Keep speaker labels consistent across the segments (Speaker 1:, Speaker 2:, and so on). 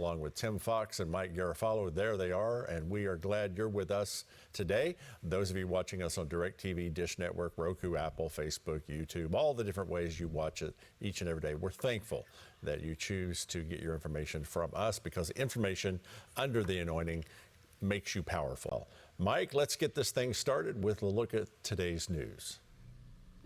Speaker 1: along with Tim Fox and Mike Garofalo. There they are, and we are glad you're with us today. Those of you watching us on DirecTV, Dish Network, Roku, Apple, Facebook, YouTube, all the different ways you watch it each and every day. We're thankful that you choose to get your information from us, because information under the anointing makes you powerful. Mike, let's get this thing started with a look at today's news.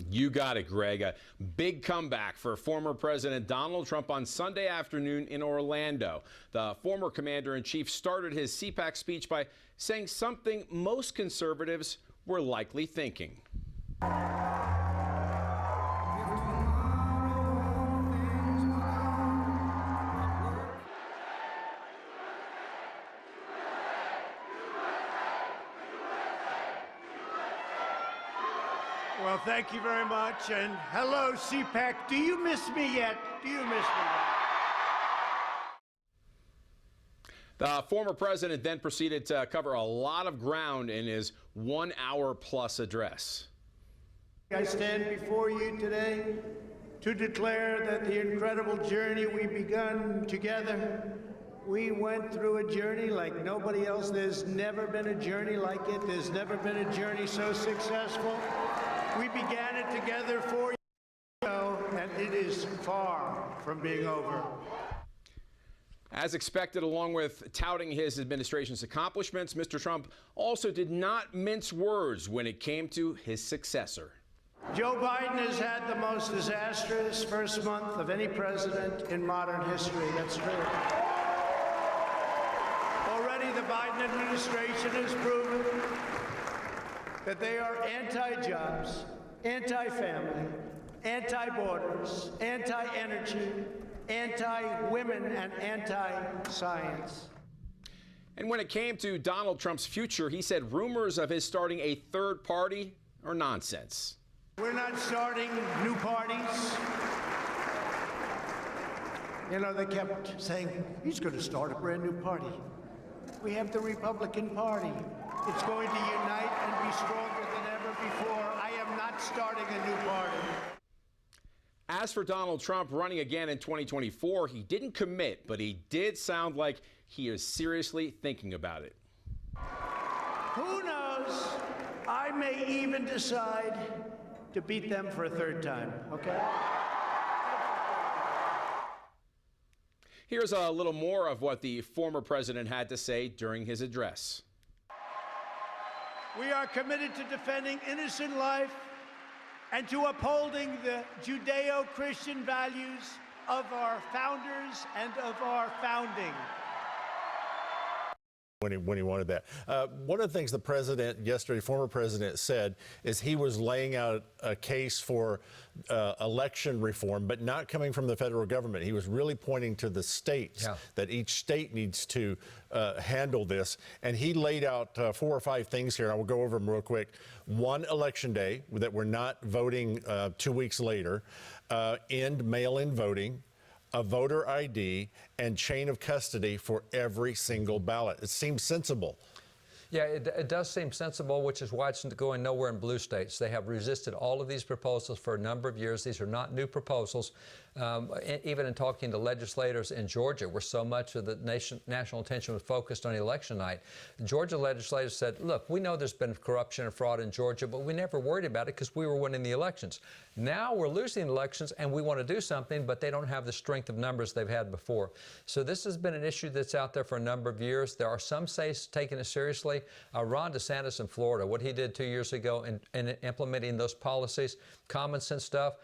Speaker 2: You got it, Greg. A big comeback for former President Donald Trump on Sunday afternoon in Orlando. The former commander-in-chief started his CPAC speech by saying something most conservatives were likely thinking.
Speaker 3: Well, thank you very much, and hello, CPAC. Do you miss me yet? Do you miss me yet?
Speaker 2: The former president then proceeded to cover a lot of ground in his 1 hour plus address.
Speaker 3: I stand before you today to declare that the incredible journey we begun together, we went through a journey like nobody else. There's never been a journey like it. There's never been a journey so successful. We began it together 4 years ago, and it is far from being over.
Speaker 2: As expected, along with touting his administration's accomplishments, Mr. Trump also did not mince words when it came to his successor.
Speaker 3: Joe Biden has had the most disastrous first month of any president in modern history. That's true. Already the Biden administration has proven that they are anti-jobs, anti-family, anti-borders, anti-energy, anti-women, and anti-science.
Speaker 2: And when it came to Donald Trump's future, he said rumors of his starting a third party are nonsense.
Speaker 3: We're not starting new parties. You know, they kept saying, he's going to start a brand new party. We have the Republican Party. It's going to unite and be stronger than ever before. I am not starting a new party.
Speaker 2: As for Donald Trump running again in 2024, he didn't commit, but he did sound like he is seriously thinking about it.
Speaker 3: Who knows? I may even decide to beat them for a third time, okay?
Speaker 2: Here's a little more of what the former president had to say during his address.
Speaker 3: We are committed to defending innocent life and to upholding the Judeo-Christian values of our founders and of our founding.
Speaker 1: When he wanted that. One of the things the president yesterday, former president, said is he was laying out a case for election reform, but not coming from the federal government. He was really pointing to the states, that each state needs to handle this. And he laid out 4 or 5 things here. I will go over them real quick. One, election day, that we're not voting 2 weeks later. End mail-in voting. A voter ID, and chain of custody for every single ballot. It seems sensible.
Speaker 4: Yeah, it does seem sensible, which is why it's going nowhere in blue states. They have resisted all of these proposals for a number of years. These are not new proposals. Even in talking to legislators in Georgia, where so much of the national attention was focused on election night, Georgia legislators said, look, we know there's been corruption and fraud in Georgia, but we never worried about it because we were winning the elections. Now we're losing elections and we want to do something, but they don't have the strength of numbers they've had before. So this has been an issue that's out there for a number of years. There are some states taking it seriously. Ron DeSantis in Florida, what he did 2 years ago in implementing those policies, common sense stuff.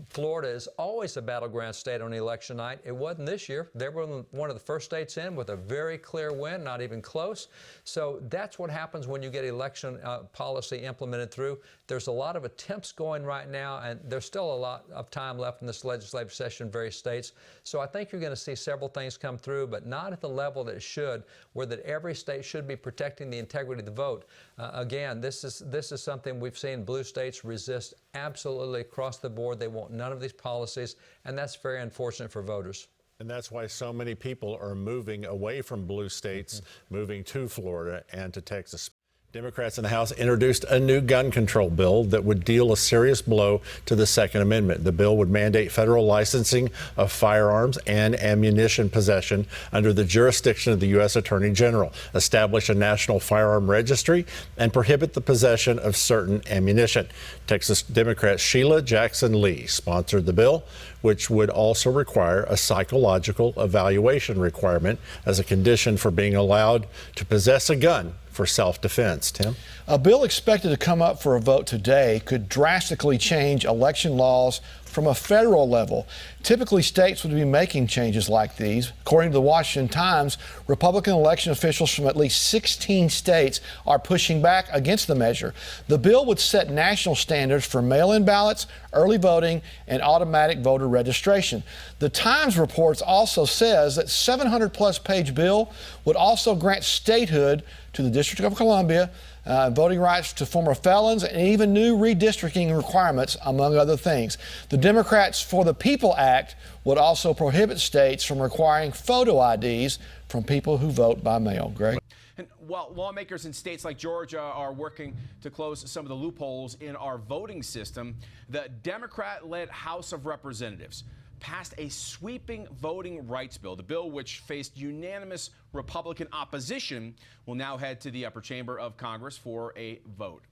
Speaker 4: Florida is always a battleground state on election night. It wasn't this year. They were one of the first states in with a very clear win, not even close. So that's what happens when you get election policy implemented through. There's a lot of attempts going right now, and there's still a lot of time left in this legislative session in various states. So I think you're going to see several things come through, but not at the level that it should, where that every state should be protecting the integrity of the vote. Again, this is something we've seen blue states resist absolutely across the board. They want none of these policies, and that's very unfortunate for voters.
Speaker 1: And that's why so many people are moving away from blue states, moving to Florida and to Texas. Democrats in the House introduced a new gun control bill that would deal a serious blow to the Second Amendment. The bill would mandate federal licensing of firearms and ammunition possession under the jurisdiction of the U.S. Attorney General, establish a national firearm registry, and prohibit the possession of certain ammunition. Texas Democrat Sheila Jackson Lee sponsored the bill, which would also require a psychological evaluation requirement as a condition for being allowed to possess a gun for self-defense. Tim?
Speaker 5: A bill expected to come up for a vote today could drastically change election laws from a federal level. Typically, states would be making changes like these. According to the Washington Times, Republican election officials from at least 16 states are pushing back against the measure. The bill would set national standards for mail-in ballots, early voting, and automatic voter registration. The Times reports also says that 700-plus page bill would also grant statehood to the District of Columbia, voting rights to former felons, and even new redistricting requirements, among other things. The Democrats for the People Act would also prohibit states from requiring photo IDs from people who vote by mail. Greg?
Speaker 2: And while lawmakers in states like Georgia are working to close some of the loopholes in our voting system, the Democrat-led House of Representatives passed a sweeping voting rights bill. The bill, which faced unanimous Republican opposition, will now head to the upper chamber of Congress for a vote.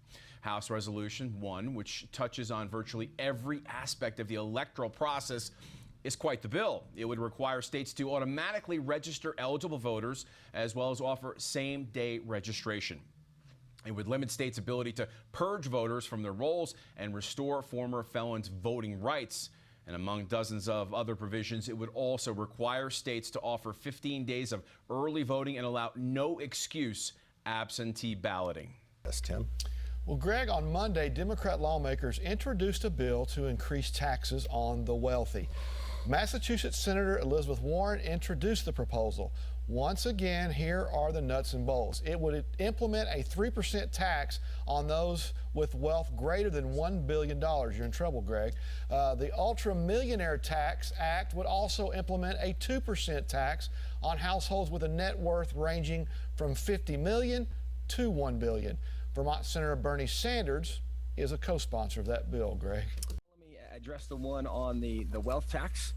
Speaker 2: House Resolution 1, which touches on virtually every aspect of the electoral process, is quite the bill. It would require states to automatically register eligible voters, as well as offer same-day registration. It would limit states' ability to purge voters from their rolls and restore former felons' voting rights. And among dozens of other provisions, it would also require states to offer 15 days of early voting and allow no excuse absentee balloting.
Speaker 1: Yes, Tim.
Speaker 5: Well, Greg, on Monday, Democrat lawmakers introduced a bill to increase taxes on the wealthy. Massachusetts Senator Elizabeth Warren introduced the proposal. Once again, here are the nuts and bolts. It would implement a 3% tax on those with wealth greater than $1 billion. You're in trouble, Greg. The Ultra Millionaire Tax Act would also implement a 2% tax on households with a net worth ranging from $50 million to $1 billion. Vermont Senator Bernie Sanders is a co-sponsor of that bill, Greg.
Speaker 6: Let me address the one on the wealth tax.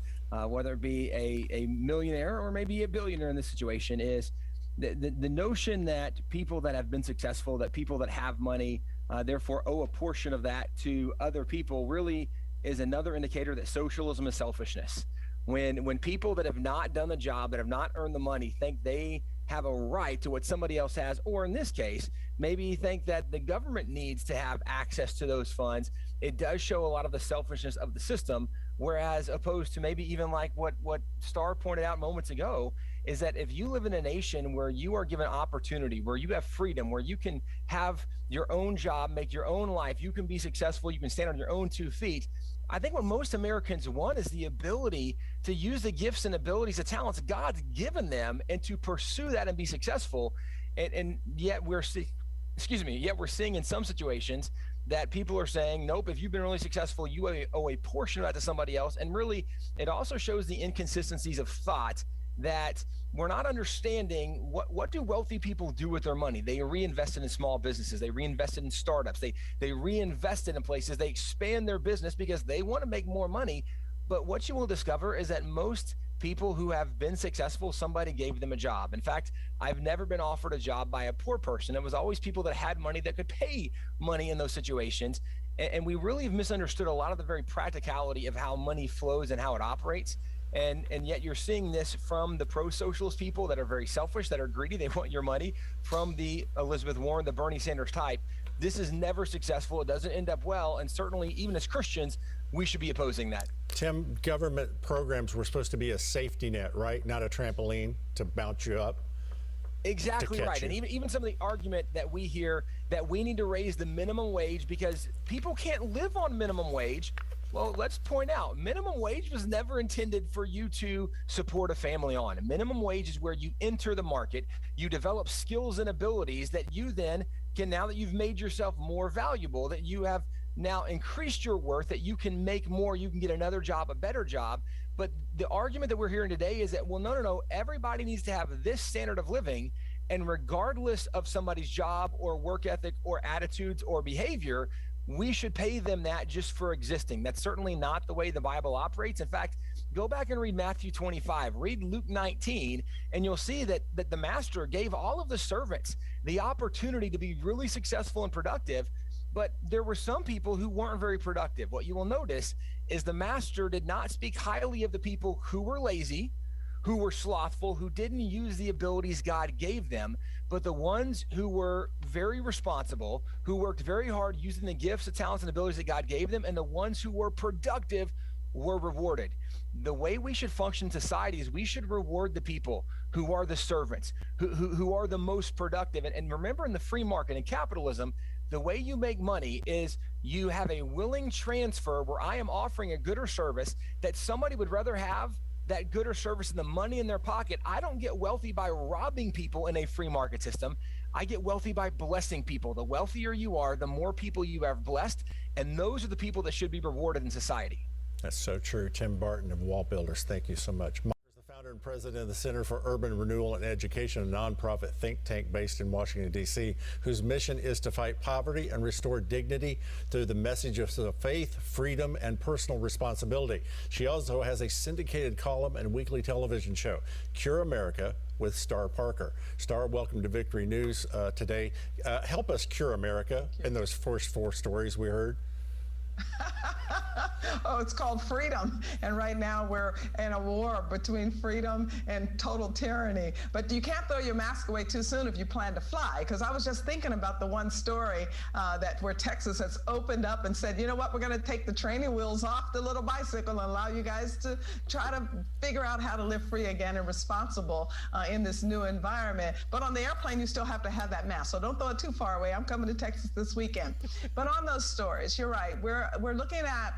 Speaker 6: Whether it be a millionaire or maybe a billionaire in this situation, is the notion that people that have been successful, that people that have money, therefore owe a portion of that to other people, really is another indicator that socialism is selfishness. When people that have not done the job, that have not earned the money, think they have a right to what somebody else has, or in this case, maybe think that the government needs to have access to those funds, it does show a lot of the selfishness of the system. Whereas opposed to maybe even like what Starr pointed out moments ago, is that if you live in a nation where you are given opportunity, where you have freedom, where you can have your own job, make your own life, you can be successful, you can stand on your own 2 feet. I think what most Americans want is the ability to use the gifts and abilities, the talents God's given them, and to pursue that and be successful. And yet we're seeing in some situations that people are saying, nope, if you've been really successful, you owe a portion of that to somebody else. And really, it also shows the inconsistencies of thought, that we're not understanding what do wealthy people do with their money. They reinvest it in small businesses. They reinvest it in startups. They reinvest it in places. They expand their business because they want to make more money. But what you will discover is that most people who have been successful, somebody gave them a job. In fact, I've never been offered a job by a poor person. It was always people that had money that could pay money in those situations. And we really have misunderstood a lot of the very practicality of how money flows and how it operates. And yet you're seeing this from the pro-socialist people that are very selfish, that are greedy, they want your money, from the Elizabeth Warren, the Bernie Sanders type. This is never successful. It doesn't end up well. And certainly, even as Christians, we should be opposing that.
Speaker 1: Tim, government programs were supposed to be a safety net, right? Not a trampoline to bounce you up.
Speaker 6: Exactly right. And even some of the argument that we hear that we need to raise the minimum wage because people can't live on minimum wage. Well, let's point out, minimum wage was never intended for you to support a family on. Minimum wage is where you enter the market, you develop skills and abilities that you then can, now that you've made yourself more valuable, that you have now increased your worth, that you can make more, you can get another job, a better job. But the argument that we're hearing today is that, well, no, everybody needs to have this standard of living. And regardless of somebody's job or work ethic or attitudes or behavior, we should pay them that just for existing. That's certainly not the way the Bible operates. In fact, go back and read Matthew 25, read Luke 19, and you'll see that the master gave all of the servants the opportunity to be really successful and productive. But there were some people who weren't very productive. What you will notice is the master did not speak highly of the people who were lazy, who were slothful, who didn't use the abilities God gave them, but the ones who were very responsible, who worked very hard using the gifts, the talents, and abilities that God gave them, and the ones who were productive were rewarded. The way we should function in society is we should reward the people who are the servants, who are the most productive. And remember, in the free market and capitalism, the way you make money is you have a willing transfer where I am offering a good or service that somebody would rather have that good or service and the money in their pocket. I don't get wealthy by robbing people in a free market system. I get wealthy by blessing people. The wealthier you are, the more people you have blessed, and those are the people that should be rewarded in society.
Speaker 1: That's so true. Tim Barton of Wall Builders, thank you so much. Mark is the founder and president of the Center for Urban Renewal and Education, a nonprofit think tank based in Washington, D.C., whose mission is to fight poverty and restore dignity through the message of faith, freedom, and personal responsibility. She also has a syndicated column and weekly television show, Cure America, with Star Parker. Star, welcome to Victory News today. Help us cure America in those first 4 stories we heard.
Speaker 7: Oh, it's called freedom. And right now we're in a war between freedom and total tyranny. But you can't throw your mask away too soon if you plan to fly. Because I was just thinking about the one story where Texas has opened up and said, you know what, we're going to take the training wheels off the little bicycle and allow you guys to try to figure out how to live free again and responsible in this new environment. But on the airplane, you still have to have that mask. So don't throw it too far away. I'm coming to Texas this weekend. But on those stories, you're right. We're looking at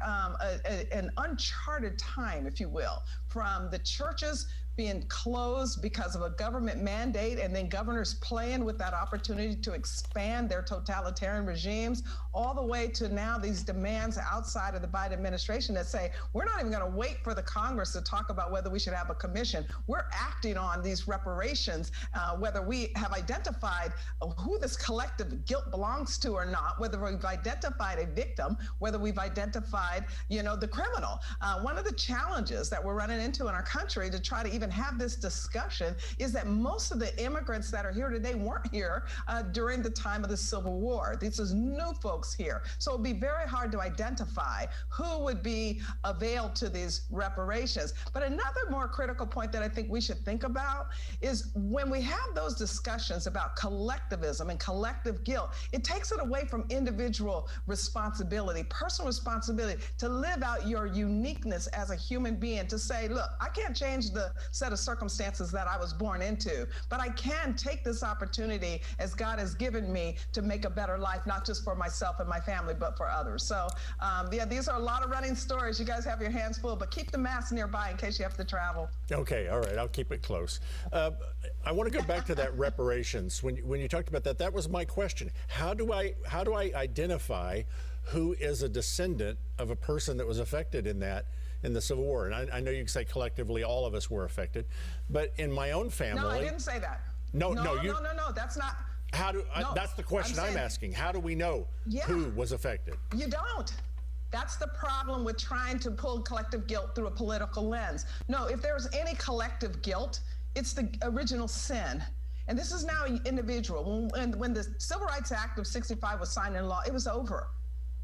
Speaker 7: an uncharted time, if you will, from the churches being closed because of a government mandate and then governors playing with that opportunity to expand their totalitarian regimes, all the way to now these demands outside of the Biden administration that say, we're not even going to wait for the Congress to talk about whether we should have a commission. We're acting on these reparations, whether we have identified who this collective guilt belongs to or not, whether we've identified a victim, whether we've identified, the criminal. One of the challenges that we're running into in our country to try to even have this discussion is that most of the immigrants that are here today weren't here during the time of the Civil War. This is new folks here. So it'd be very hard to identify who would be availed to these reparations. But another more critical point that I think we should think about is when we have those discussions about collectivism and collective guilt, it takes it away from individual responsibility, personal responsibility to live out your uniqueness as a human being, to say, look, I can't change the set of circumstances that I was born into, but I can take this opportunity as God has given me to make a better life, not just for myself and my family, but for others. So these are a lot of running stories. You guys have your hands full, but keep the mask nearby in case you have to travel.
Speaker 1: Okay, all right, I'll keep it close. I want to go back to that reparations. When you talked about that was my question. How do I identify who is a descendant of a person that was affected in the Civil War? And I know you can say collectively all of us were affected, but in my own family.
Speaker 7: No, I didn't say that.
Speaker 1: No,
Speaker 7: that's not.
Speaker 1: That's the question I'm asking. How do we know who was affected?
Speaker 7: You don't. That's the problem with trying to pull collective guilt through a political lens. No, if there's any collective guilt, it's the original sin. And this is now individual. When the Civil Rights Act of '65 was signed into law, it was over.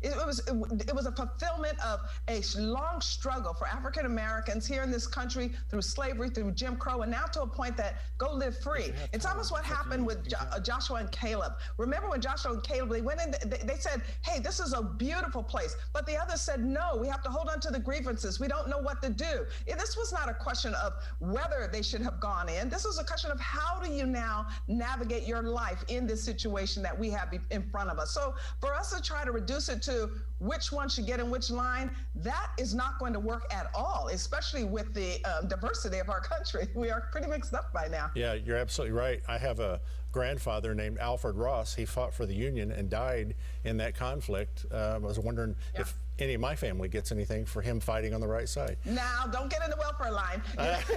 Speaker 7: It was a fulfillment of a long struggle for African Americans here in this country through slavery, through Jim Crow, and now to a point that go live free. It's almost what happened with Joshua and Caleb. Remember when Joshua and Caleb, they went in, they said, hey, this is a beautiful place. But the others said, no, we have to hold on to the grievances. We don't know what to do. This was not a question of whether they should have gone in. This was a question of how do you now navigate your life in this situation that we have in front of us. So for us to try to reduce it to which one should get in which line, that is not going to work at all, especially with the diversity of our country. We are pretty mixed up by now.
Speaker 1: Yeah, you're absolutely right. I have a grandfather named Alfred Ross. He fought for the Union and died in that conflict. I was wondering if any of my family gets anything for him fighting on the right side.
Speaker 7: Now, don't get in the welfare line. If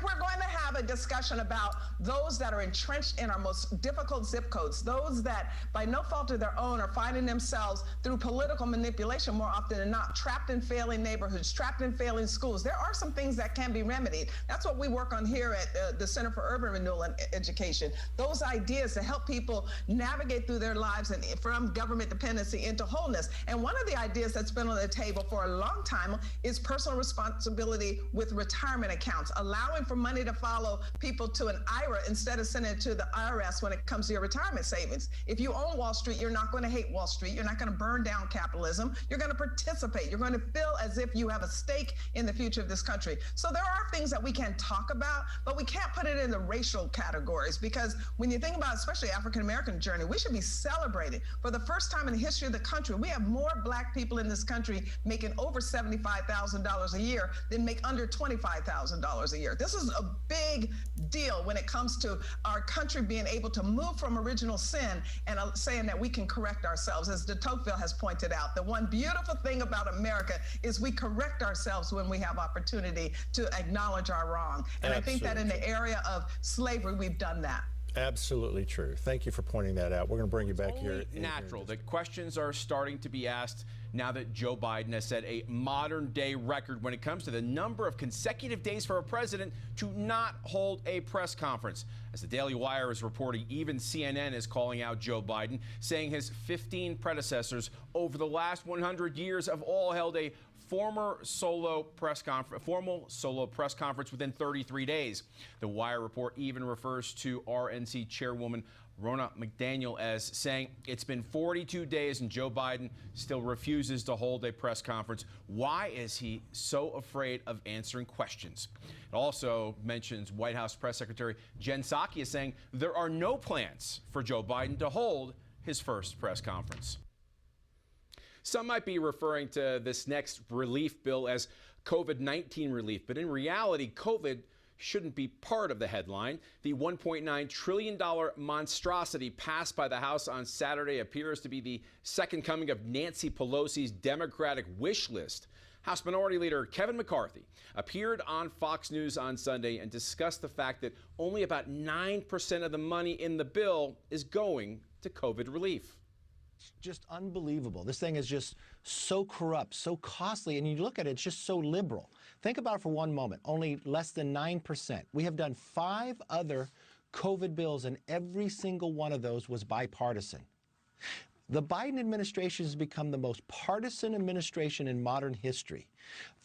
Speaker 7: we're going to have a discussion about those that are entrenched in our most difficult zip codes, those that by no fault of their own are finding themselves through political manipulation more often than not, trapped in failing neighborhoods, trapped in failing schools, there are some things that can be remedied. That's what we work on here at the Center for Urban Renewal and Education. Those ideas to help people navigate through their lives and from government dependency into wholeness. And one of the ideas that's been on the table for a long time is personal responsibility with retirement accounts, allowing for money to follow people to an IRA instead of sending it to the IRS when it comes to your retirement savings. If you own Wall Street, you're not going to hate Wall Street. You're not going to burn down capitalism. You're going to participate. You're going to feel as if you have a stake in the future of this country. So there are things that we can talk about, but we can't put it in the racial categories, because when you think about especially African-American journey, we should be celebrating. For the first time in the history of the country, we have more Black people in this country making over $75,000 a year than make under $25,000 a year. This is a big deal when it comes to our country being able to move from original sin and saying that we can correct ourselves. As de Tocqueville has pointed out, the one beautiful thing about America is we correct ourselves when we have opportunity to acknowledge our wrong. And I think that in the area of slavery, we've done that.
Speaker 1: Absolutely true. Thank you for pointing that out. We're going to bring you back here.
Speaker 2: It's natural that questions are starting to be asked now that Joe Biden has set a modern-day record when it comes to the number of consecutive days for a president to not hold a press conference. As the Daily Wire is reporting, even CNN is calling out Joe Biden, saying his 15 predecessors over the last 100 years have all held a formal solo press conference within 33 days. The Wire report even refers to RNC chairwoman Ronna McDaniel as saying it's been 42 days and Joe Biden still refuses to hold a press conference. Why is he so afraid of answering questions? It also mentions White House Press Secretary Jen Psaki is saying there are no plans for Joe Biden to hold his first press conference. Some might be referring to this next relief bill as COVID-19 relief, but in reality, COVID shouldn't be part of the headline. The $1.9 trillion monstrosity passed by the House on Saturday appears to be the second coming of Nancy Pelosi's Democratic wish list. House Minority Leader Kevin McCarthy appeared on Fox News on Sunday and discussed the fact that only about 9% of the money in the bill is going to COVID relief.
Speaker 8: Just unbelievable. This thing is just so corrupt, so costly, and you look at it, it's just so liberal. Think about it for one moment. Only less than 9%. We have done 5 other COVID bills, and every single one of those was bipartisan. The Biden administration has become the most partisan administration in modern history.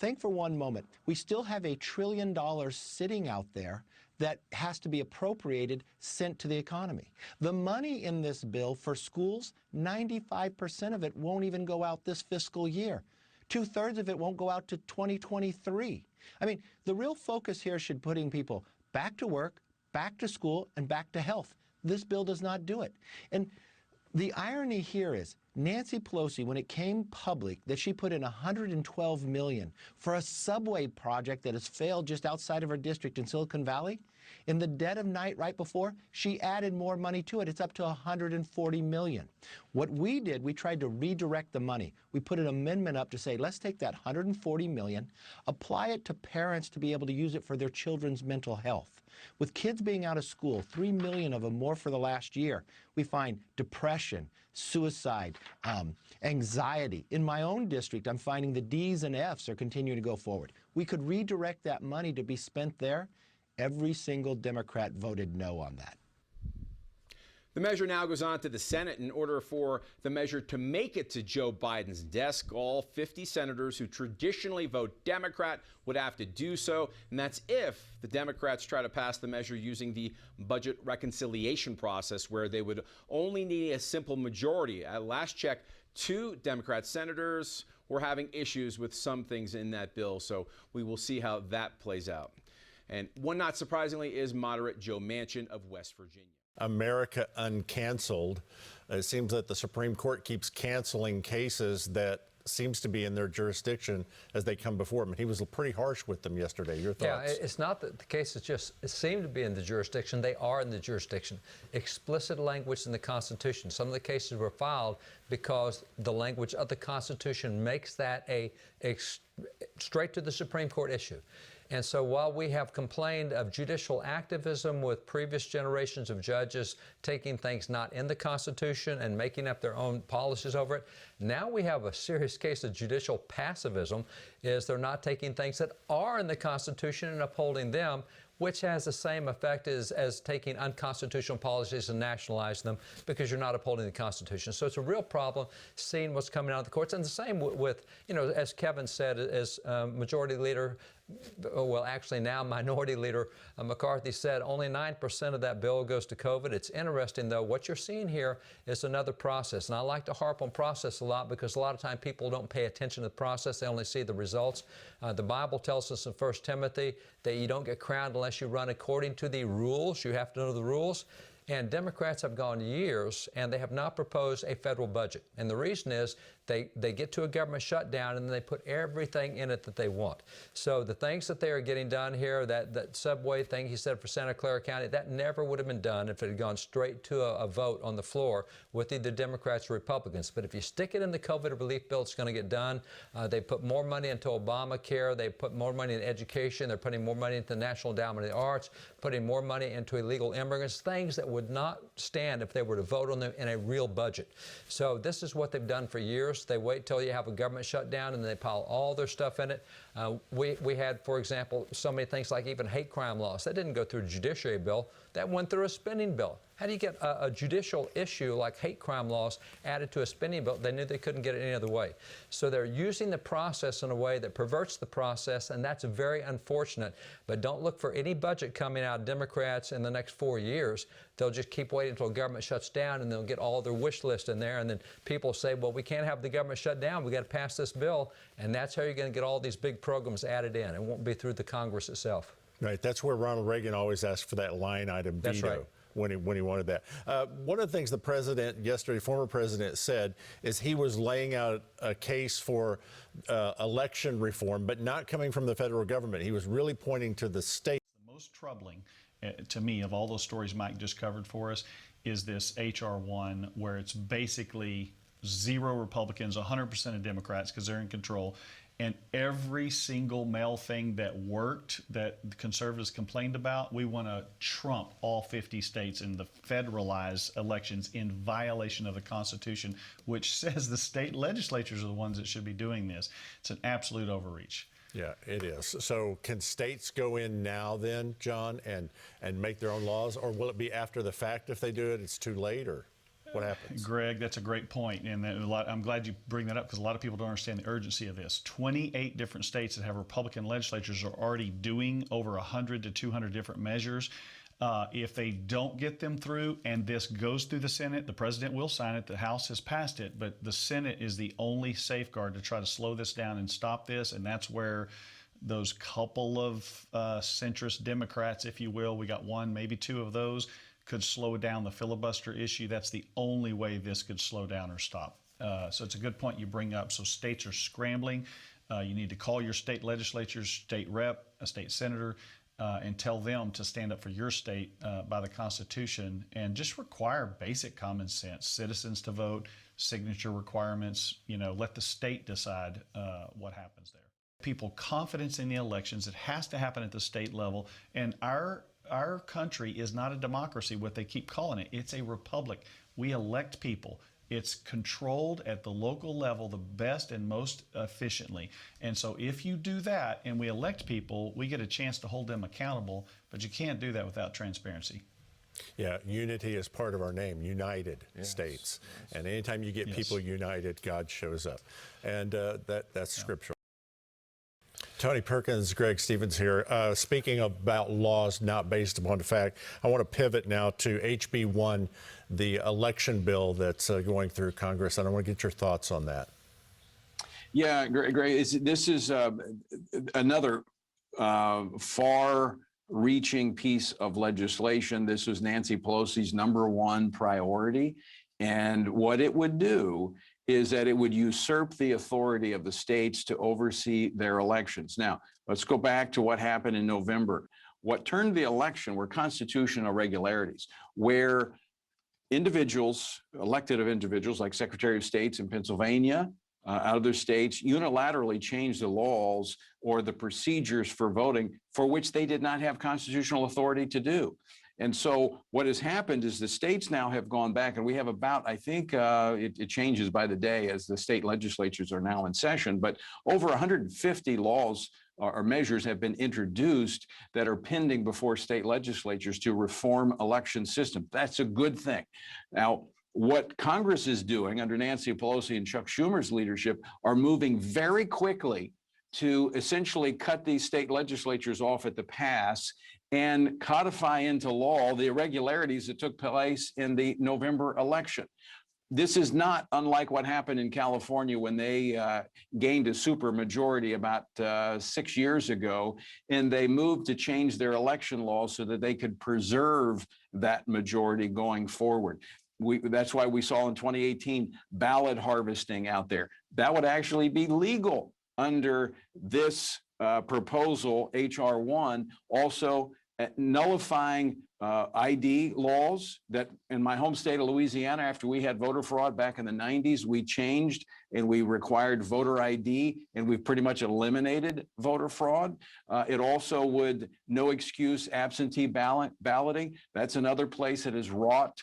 Speaker 8: Think for one moment, we still have $1 trillion sitting out there that has to be appropriated, sent to the economy. The money in this bill for schools, 95% of it won't even go out this fiscal year. 2/3 of it won't go out to 2023. I mean, the real focus here should putting people back to work, back to school, and back to health. This bill does not do it. And the irony here is Nancy Pelosi, when it came public that she put in $112 million for a subway project that has failed just outside of her district in Silicon Valley, in the dead of night right before, she added more money to it. It's up to $140 million. What we did, we tried to redirect the money. We put an amendment up to say, let's take that $140 million, apply it to parents to be able to use it for their children's mental health. With kids being out of school, 3 million of them more for the last year, we find depression, suicide, anxiety. In my own district, I'm finding the D's and F's are continuing to go forward. We could redirect that money to be spent there. Every single Democrat voted no on that.
Speaker 2: The measure now goes on to the Senate. In order for the measure to make it to Joe Biden's desk, all 50 senators who traditionally vote Democrat would have to do so, and that's if the Democrats try to pass the measure using the budget reconciliation process, where they would only need a simple majority. At last check, 2 Democrat senators were having issues with some things in that bill, so we will see how that plays out. And one, not surprisingly, is moderate Joe Manchin of West Virginia.
Speaker 1: America uncanceled. It seems that the Supreme Court keeps canceling cases that seems to be in their jurisdiction as they come before him. And he was pretty harsh with them yesterday. Your thoughts?
Speaker 4: Yeah, it's not that the case is just, it seemed to be in the jurisdiction. They are in the jurisdiction. Explicit language in the Constitution. Some of the cases were filed because the language of the Constitution makes that a straight to the Supreme Court issue. And so while we have complained of judicial activism with previous generations of judges taking things not in the Constitution and making up their own policies over it, now we have a serious case of judicial passivism, is they're not taking things that are in the Constitution and upholding them, which has the same effect as taking unconstitutional policies and nationalizing them because you're not upholding the Constitution. So it's a real problem seeing what's coming out of the courts. And the same with you know, as Kevin said, as Majority Leader, well, actually now Minority Leader McCarthy said, only 9% of that bill goes to COVID. It's interesting, though, what you're seeing here is another process. And I like to harp on process a lot because a lot of times people don't pay attention to the process. They only see the results. The Bible tells us in 1 Timothy that you don't get crowned unless you run according to the rules. You have to know the rules. And Democrats have gone years, and they have not proposed a federal budget. And the reason is they get to a government shutdown, and then they put everything in it that they want. So the things that they are getting done here, that subway thing he said for Santa Clara County, that never would have been done if it had gone straight to a vote on the floor with either Democrats or Republicans. But if you stick it in the COVID relief bill, it's going to get done. They put more money into Obamacare. They put more money in education. They're putting more money into the National Endowment of the Arts, putting more money into illegal immigrants, things that would not stand if they were to vote on them in a real budget. So this is what they've done for years. They wait till you have a government shutdown and they pile all their stuff in it. We had, for example, so many things like even hate crime laws. That didn't go through a judiciary bill. That went through a spending bill. How do you get a judicial issue like hate crime laws added to a spending bill? They knew they couldn't get it any other way. So they're using the process in a way that perverts the process, and that's very unfortunate. But don't look for any budget coming out of Democrats in the next 4 years. They'll just keep waiting until government shuts down, and they'll get all their wish list in there. And then people say, well, we can't have the government shut down. We got to pass this bill. And that's how you're going to get all these big programs added in. It won't be through the Congress itself.
Speaker 1: Right. That's where Ronald Reagan always asked for that line item veto.
Speaker 4: That's right.
Speaker 1: When he wanted that. One of the things the president yesterday, former president, said is he was laying out a case for election reform, but not coming from the federal government. He was really pointing to the state.
Speaker 9: The most troubling to me of all those stories Mike just covered for us is this H.R. 1, where it's basically 0 Republicans, 100% of Democrats because they're in control. And every single mail thing that worked that the conservatives complained about, we want to trump all 50 states in the federalized elections in violation of the Constitution, which says the state legislatures are the ones that should be doing this. It's an absolute overreach.
Speaker 1: Yeah, it is. So can states go in now then, John, and make their own laws? Or will it be after the fact if they do it, it's too late? Or what happens?
Speaker 9: Greg, that's a great point, and I'm glad you bring that up because a lot of people don't understand the urgency of this. 28 different states that have Republican legislatures are already doing over 100 to 200 different measures. If they don't get them through and this goes through the Senate, the president will sign it. The House has passed it, but the Senate is the only safeguard to try to slow this down and stop this, and that's where those couple of centrist Democrats, if you will, we got 1, maybe 2 of those, could slow down the filibuster issue. That's the only way this could slow down or stop. So it's a good point you bring up. So states are scrambling. You need to call your state legislatures, state rep, a state senator, and tell them to stand up for your state by the Constitution and just require basic common sense. Citizens to vote, signature requirements, let the state decide what happens there. People confidence in the elections. It has to happen at the state level. And our country is not a democracy, what they keep calling it. It's a republic. We elect people. It's controlled at the local level the best and most efficiently. And so if you do that and we elect people, we get a chance to hold them accountable, but you can't do that without transparency.
Speaker 1: Yeah, unity is part of our name, United States. And anytime you get people united, God shows up. And that's scriptural. Tony Perkins, Greg Stevens here. Speaking about laws not based upon fact, I want to pivot now to HB 1, the election bill that's going through Congress, and I want to get your thoughts on that.
Speaker 10: Yeah, Greg, this is another far-reaching piece of legislation. This was Nancy Pelosi's #1 priority, and what it would do is that it would usurp the authority of the states to oversee their elections. Now, let's go back to what happened in November. What turned the election were constitutional irregularities, where individuals, elected individuals like Secretary of States in Pennsylvania, other states, unilaterally changed the laws or the procedures for voting for which they did not have constitutional authority to do. And so what has happened is the states now have gone back, and we have about, I think it changes by the day as the state legislatures are now in session, but over 150 laws or measures have been introduced that are pending before state legislatures to reform election system. That's a good thing. Now, what Congress is doing under Nancy Pelosi and Chuck Schumer's leadership are moving very quickly to essentially cut these state legislatures off at the pass and codify into law the irregularities that took place in the November election. This is not unlike what happened in California when they gained a supermajority about 6 years ago, and they moved to change their election laws so that they could preserve that majority going forward. That's why we saw in 2018 ballot harvesting out there. That would actually be legal under this proposal, HR 1, also nullifying ID laws that in my home state of Louisiana, after we had voter fraud back in the 90s, we changed and we required voter ID, and we've pretty much eliminated voter fraud. It also would no excuse absentee balloting. That's another place that is wrought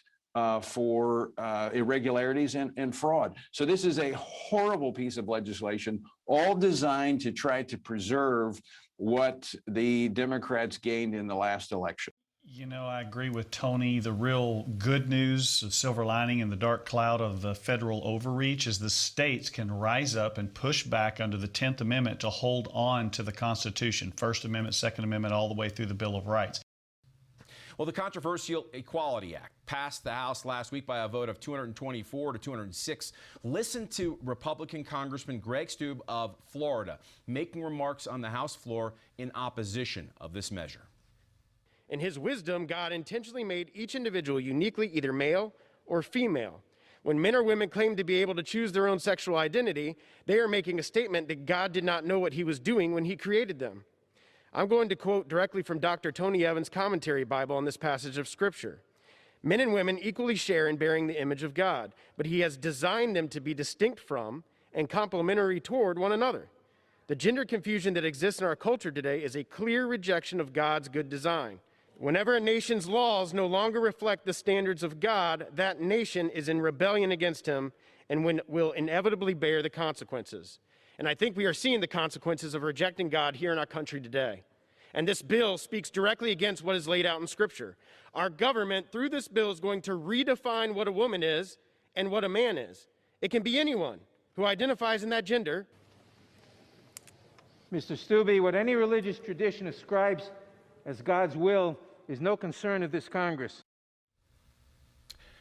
Speaker 10: for irregularities and fraud. So this is a horrible piece of legislation, all designed to try to preserve what the Democrats gained in the last election.
Speaker 9: You know, I agree with Tony. The real good news, the silver lining in the dark cloud of the federal overreach, is the states can rise up and push back under the 10th Amendment to hold on to the Constitution, First Amendment, Second Amendment, all the way through the Bill of Rights.
Speaker 2: Well, the controversial Equality Act passed the House last week by a vote of 224 to 206. Listen to Republican Congressman Greg Steube of Florida making remarks on the House floor in opposition of this measure.
Speaker 11: In his wisdom, God intentionally made each individual uniquely either male or female. When men or women claim to be able to choose their own sexual identity, they are making a statement that God did not know what he was doing when he created them. I'm going to quote directly from Dr. Tony Evans' commentary Bible on this passage of Scripture. Men and women equally share in bearing the image of God, but he has designed them to be distinct from and complementary toward one another. The gender confusion that exists in our culture today is a clear rejection of God's good design. Whenever a nation's laws no longer reflect the standards of God, that nation is in rebellion against him and will inevitably bear the consequences. And I think we are seeing the consequences of rejecting God here in our country today. And this bill speaks directly against what is laid out in Scripture. Our government, through this bill, is going to redefine what a woman is and what a man is. It can be anyone who identifies in that gender.
Speaker 12: Mr. Steube, what any religious tradition ascribes as God's will is no concern of this Congress.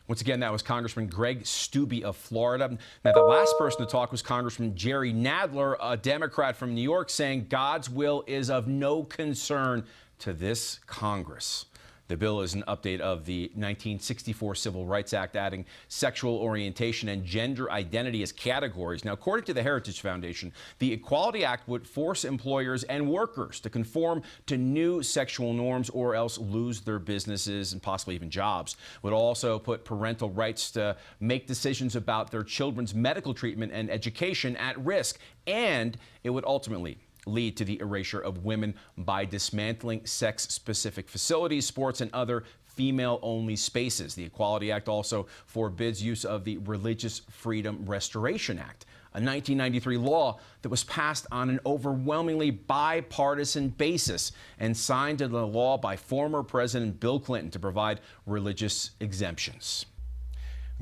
Speaker 2: Once again, that was Congressman Greg Steube of Florida. Now, the last person to talk was Congressman Jerry Nadler, a Democrat from New York, saying God's will is of no concern to this Congress. The bill is an update of the 1964 Civil Rights Act, adding sexual orientation and gender identity as categories. Now, according to the Heritage Foundation, the Equality Act would force employers and workers to conform to new sexual norms or else lose their businesses and possibly even jobs. It would also put parental rights to make decisions about their children's medical treatment and education at risk, and it would ultimately lead to the erasure of women by dismantling sex-specific facilities, sports, and other female-only spaces. The Equality Act also forbids use of the Religious Freedom Restoration Act, a 1993 law that was passed on an overwhelmingly bipartisan basis and signed into law by former President Bill Clinton to provide religious exemptions.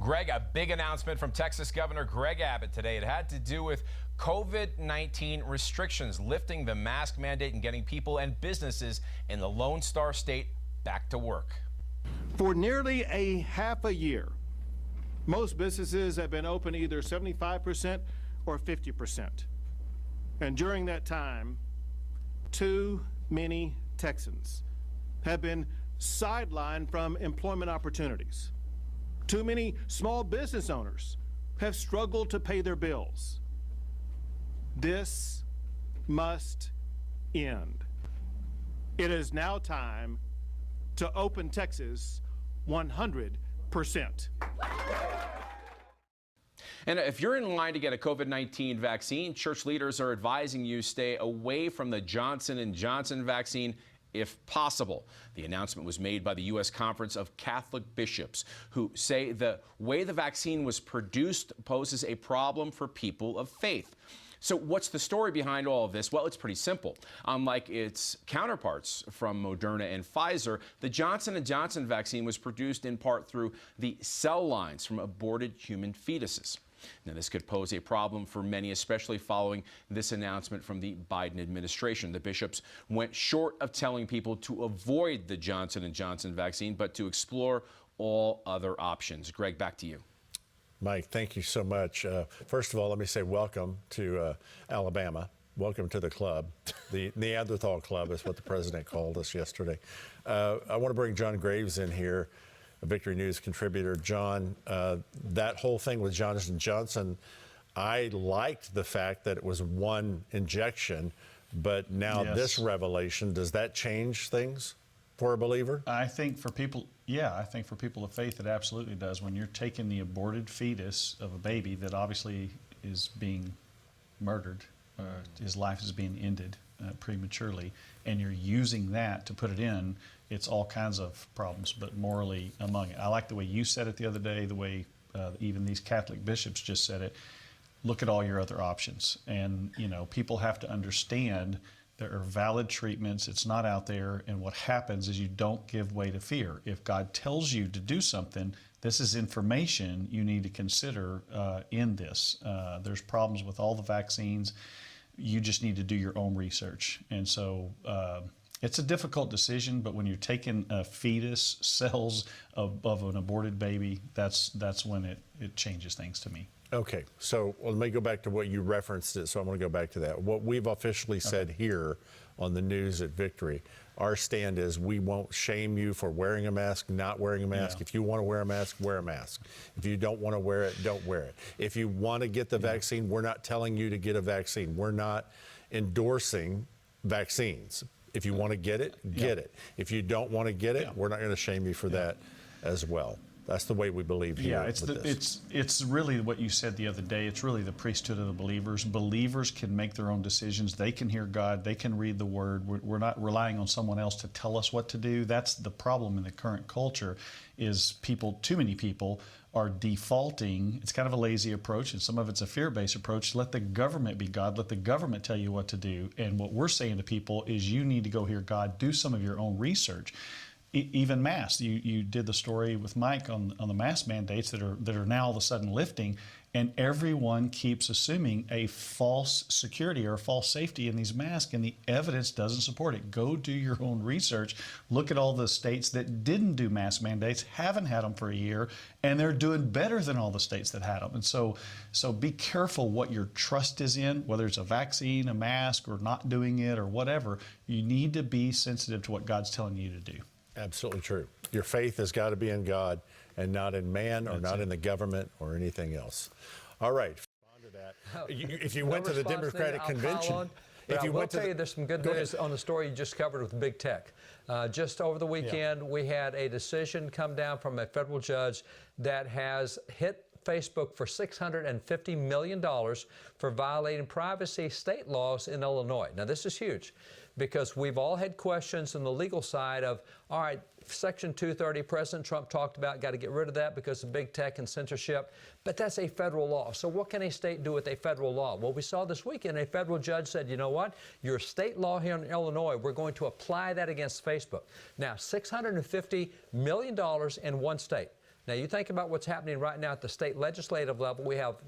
Speaker 2: Greg, a big announcement from Texas Governor Greg Abbott today. It had to do with COVID-19 restrictions, lifting the mask mandate and getting people and businesses in the Lone Star State back to work.
Speaker 13: For nearly a half a year, most businesses have been open either 75% or 50%. And during that time, too many Texans have been sidelined from employment opportunities. Too many small business owners have struggled to pay their bills. This must end. It is now time to open Texas 100%.
Speaker 2: And if you're in line to get a COVID-19 vaccine, church leaders are advising you stay away from the Johnson & Johnson vaccine if possible. The announcement was made by the U.S. Conference of Catholic Bishops, who say the way the vaccine was produced poses a problem for people of faith. So what's the story behind all of this? Well, it's pretty simple. Unlike its counterparts from Moderna and Pfizer, the Johnson & Johnson vaccine was produced in part through the cell lines from aborted human fetuses. Now, this could pose a problem for many, especially following this announcement from the Biden administration. The bishops went short of telling people to avoid the Johnson & Johnson vaccine, but to explore all other options. Greg, back to you.
Speaker 1: Mike, thank you so much. First of all, let me say welcome to Alabama. Welcome to the club. The Neanderthal Club is what the president called us yesterday. I want to bring John Graves in here, a Victory News contributor. John, that whole thing with Johnson & Johnson, I liked the fact that it was one injection, but now this revelation, does that change things for a believer?
Speaker 9: I think for people, I think for people of faith, it absolutely does. When you're taking the aborted fetus of a baby that obviously is being murdered, his life is being ended prematurely, and you're using that to put it in, it's all kinds of problems, but morally among it. I like the way you said it the other day, the way even these Catholic bishops just said it. Look at all your other options. And, you know, people have to understand there are valid treatments. It's not out there. And what happens is you don't give way to fear. If God tells you to do something, this is information you need to consider in this. There's problems with all the vaccines. You just need to do your own research. And so it's a difficult decision, but when you're taking fetus cells of an aborted baby, that's when it changes things to me.
Speaker 1: Okay, so let me go back to what you referenced it, so I want to go back to that. What we've officially said here on the news at Victory, our stand is we won't shame you for wearing a mask, not wearing a mask. If you want to wear a mask, wear a mask. If you don't want to wear it, don't wear it. If you want to get the vaccine, we're not telling you to get a vaccine. We're not endorsing vaccines. If you want to get it, get it. If you don't want to get it, we're not going to shame you for that as well. That's the way we believe here.
Speaker 9: Yeah, it's really what you said the other day. It's really the priesthood of the believers. Believers can make their own decisions. They can hear God. They can read the Word. We're not relying on someone else to tell us what to do. That's the problem in the current culture is too many people are defaulting. It's kind of a lazy approach, and some of it's a fear-based approach. Let the government be God. Let the government tell you what to do. And what we're saying to people is you need to go hear God. Do some of your own research. Even masks. You did the story with Mike on the mask mandates that are now all of a sudden lifting, and everyone keeps assuming a false security or a false safety in these masks, and the evidence doesn't support it. Go do your own research. Look at all the states that didn't do mask mandates, haven't had them for a year, and they're doing better than all the states that had them. And so be careful what your trust is in, whether it's a vaccine, a mask, or not doing it, or whatever. You need to be sensitive to what God's telling you to do.
Speaker 1: Absolutely true. Your faith has got to be in God and not in man or not in the government or anything else. All right. On to that. If you went to the Democratic convention,
Speaker 4: I will tell you there's some good news on the story you just covered with big tech. Just over the weekend, we had a decision come down from a federal judge that has hit Facebook for $650 million for violating privacy state laws in Illinois. Now, this is huge because we've all had questions on the legal side of, all right, Section 230, President Trump talked about, got to get rid of that because of big tech and censorship, but that's a federal law. So what can a state do with a federal law? Well, we saw this weekend a federal judge said, you know what, your state law here in Illinois, we're going to apply that against Facebook. Now, $650 million in one state. Now, you think about what's happening right now at the state legislative level. We have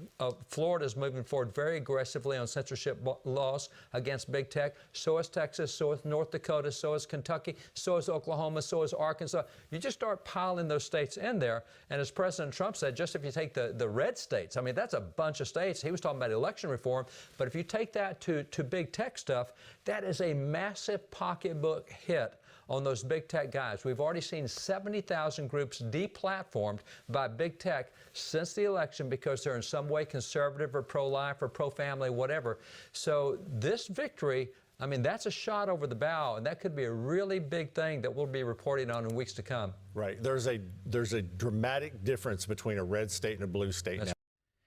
Speaker 4: Florida's moving forward very aggressively on censorship laws against big tech. So is Texas, so is North Dakota, so is Kentucky, so is Oklahoma, so is Arkansas. You just start piling those states in there. And as President Trump said, just if you take the red states, I mean, that's a bunch of states. He was talking about election reform. But if you take that to big tech stuff, that is a massive pocketbook hit on those big tech guys. We've already seen 70,000 groups deplatformed by big tech since the election because they're in some way conservative or pro-life or pro-family, whatever. So this victory, I mean, that's a shot over the bow, and that could be a really big thing that we'll be reporting on in weeks to come.
Speaker 1: Right. There's a dramatic difference between a red state and a blue state now.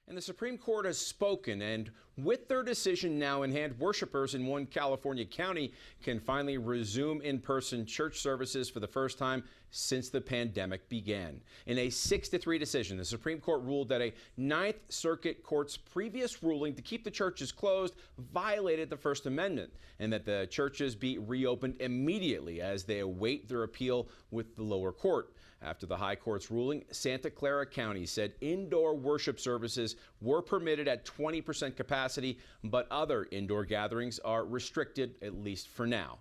Speaker 2: And the Supreme Court has spoken, and with their decision now in hand, worshipers in one California county can finally resume in-person church services for the first time since the pandemic began. In a 6-3 decision, the Supreme Court ruled that a Ninth Circuit Court's previous ruling to keep the churches closed violated the First Amendment, and that the churches be reopened immediately as they await their appeal with the lower court. After the High Court's ruling, Santa Clara County said indoor worship services were permitted at 20% capacity, but other indoor gatherings are restricted, at least for now.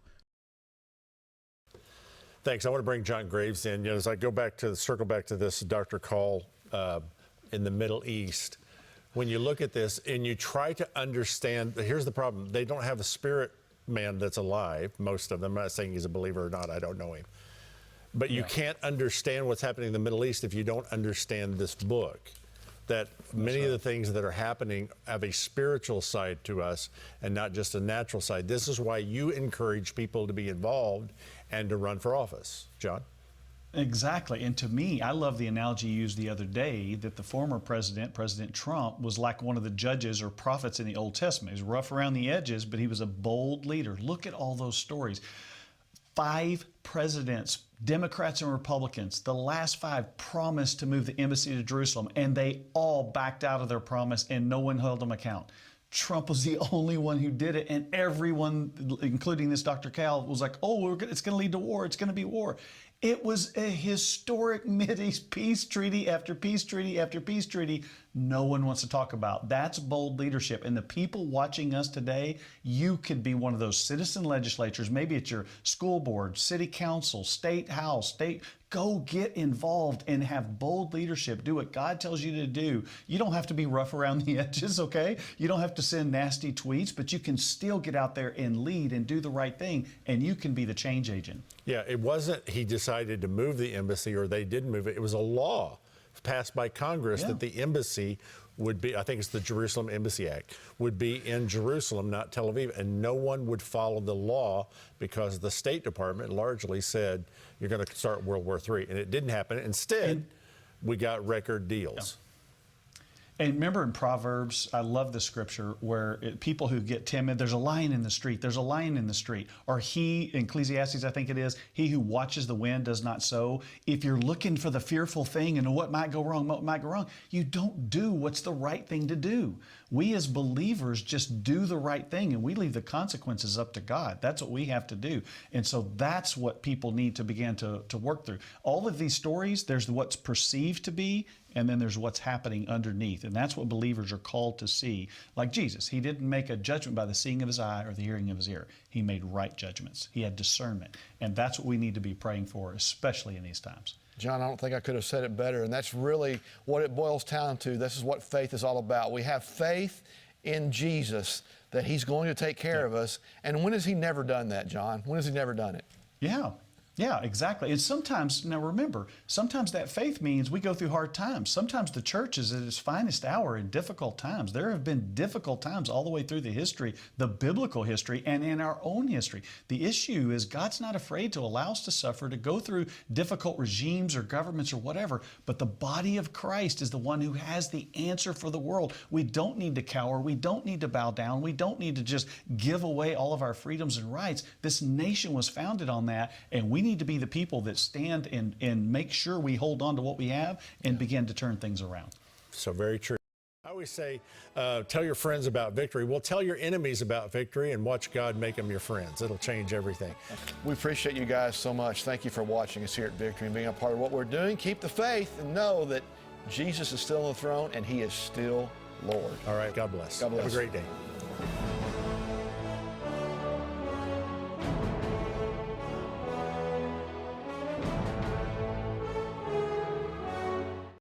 Speaker 1: Thanks. I want to bring John Graves in. As I circle back to this Dr. Call in the Middle East, when you look at this and you try to understand, here's the problem. They don't have a spirit man that's alive, most of them. I'm not saying he's a believer or not. I don't know him. But you can't understand what's happening in the Middle East if you don't understand this book. That many of the things that are happening have a spiritual side to us and not just a natural side. This is why you encourage people to be involved and to run for office. John?
Speaker 9: Exactly. And to me, I love the analogy you used the other day that the former president, President Trump, was like one of the judges or prophets in the Old Testament. He was rough around the edges, but he was a bold leader. Look at all those stories. 5 presidents, Democrats and Republicans, the last 5 promised to move the embassy to Jerusalem, and they all backed out of their promise, and no one held them account. Trump was the only one who did it, and everyone, including this Dr. Cal, was like, oh, it's going to lead to war. It's going to be war. It was a historic Mideast peace treaty after peace treaty after peace treaty no one wants to talk about. That's bold leadership. And the people watching us today, you could be one of those citizen legislatures. Maybe it's your school board, city council, state house, go get involved and have bold leadership. Do what God tells you to do. You don't have to be rough around the edges, okay? You don't have to send nasty tweets, but you can still get out there and lead and do the right thing, and you can be the change agent.
Speaker 1: Yeah, it wasn't he decided to move the embassy or they didn't move it. It was a law passed by Congress that the embassy would be, I think it's the Jerusalem Embassy Act, would be in Jerusalem, not Tel Aviv. And no one would follow the law because the State Department largely said, you're going to start World War III. And it didn't happen. Instead, we got record deals.
Speaker 9: And remember in Proverbs, I love the scripture where people who get timid, there's a lion in the street, there's a lion in the street. Or he, in Ecclesiastes I think it is, he who watches the wind does not sow. If you're looking for the fearful thing and what might go wrong, you don't do what's the right thing to do. We as believers just do the right thing and we leave the consequences up to God. That's what we have to do. And so that's what people need to begin to work through. All of these stories, there's what's perceived to be, and then there's what's happening underneath. And that's what believers are called to see. Like Jesus, he didn't make a judgment by the seeing of his eye or the hearing of his ear. He made right judgments. He had discernment. And that's what we need to be praying for, especially in these times.
Speaker 5: John, I don't think I could have said it better. And that's really what it boils down to. This is what faith is all about. We have faith in Jesus that he's going to take care of us. And when has he never done that, John? When has he never done it?
Speaker 9: Yeah, exactly. And sometimes, now remember, sometimes that faith means we go through hard times. Sometimes the church is at its finest hour in difficult times. There have been difficult times all the way through the history, the biblical history, and in our own history. The issue is God's not afraid to allow us to suffer, to go through difficult regimes or governments or whatever, but the body of Christ is the one who has the answer for the world. We don't need to cower. We don't need to bow down. We don't need to just give away all of our freedoms and rights. This nation was founded on that, and we need to be the people that stand and make sure we hold on to what we have and begin to turn things around.
Speaker 1: So very true. I always say, tell your friends about victory. Well, tell your enemies about victory and watch God make them your friends. It'll change everything.
Speaker 5: We appreciate you guys so much. Thank you for watching us here at Victory and being a part of what we're doing. Keep the faith and know that Jesus is still on the throne and he is still Lord.
Speaker 1: All right. God bless.
Speaker 5: God bless.
Speaker 1: Have a great day.